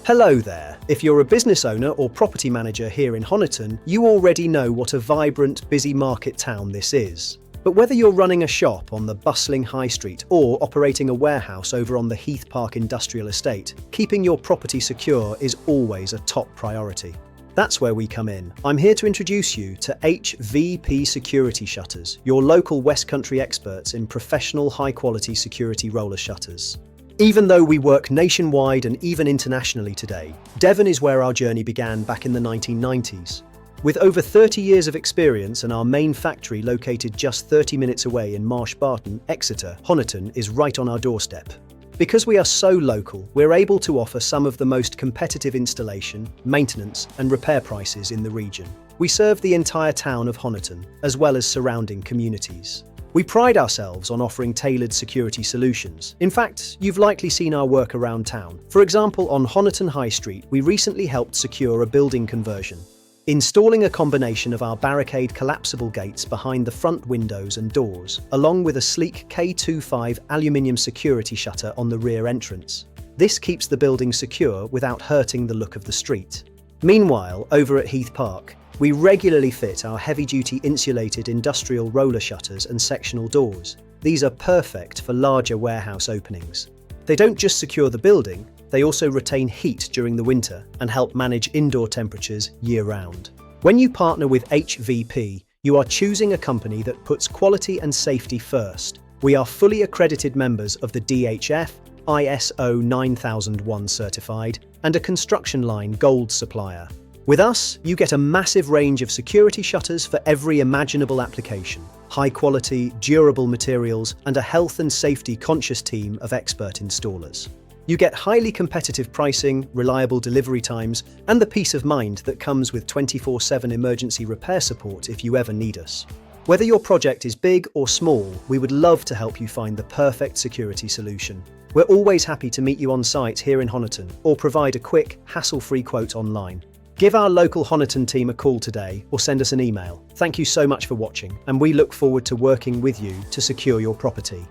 Hello there. If you're a business owner or property manager here in Honiton, you already know what a vibrant, busy market town this is. But whether you're running a shop on the bustling high street or operating a warehouse over on the Heath Park Industrial Estate, keeping your property secure is always a top priority. That's where we come in. I'm here to introduce you to HVP Security Shutters, your local West Country experts in professional, high-quality security roller shutters. Even though we work nationwide and even internationally today, Devon is where our journey began back in the 1990s. With over 30 years of experience and our main factory located just 30 minutes away in Marsh, Barton, Exeter, Honiton is right on our doorstep. Because we are so local, we're able to offer some of the most competitive installation, maintenance, and repair prices in the region. We serve the entire town of Honiton, as well as surrounding communities. We pride ourselves on offering tailored security solutions. In fact, you've likely seen our work around town. For example, on Honiton High Street, we recently helped secure a building conversion, installing a combination of our barricade collapsible gates behind the front windows and doors, along with a sleek K25 aluminium security shutter on the rear entrance. This keeps the building secure without hurting the look of the street. Meanwhile, over at Heath Park, we regularly fit our heavy-duty insulated industrial roller shutters and sectional doors. These are perfect for larger warehouse openings. They don't just secure the building, they also retain heat during the winter and help manage indoor temperatures year-round. When you partner with HVP, you are choosing a company that puts quality and safety first. We are fully accredited members of the DHF, ISO 9001 certified, and a Constructionline Gold supplier. With us, you get a massive range of security shutters for every imaginable application, high quality, durable materials, and a health and safety conscious team of expert installers. You get highly competitive pricing, reliable delivery times, and the peace of mind that comes with 24/7 emergency repair support if you ever need us. Whether your project is big or small, we would love to help you find the perfect security solution. We're always happy to meet you on site here in Honiton or provide a quick, hassle-free quote online. Give our local Honiton team a call today or send us an email. Thank you so much for watching, and we look forward to working with you to secure your property.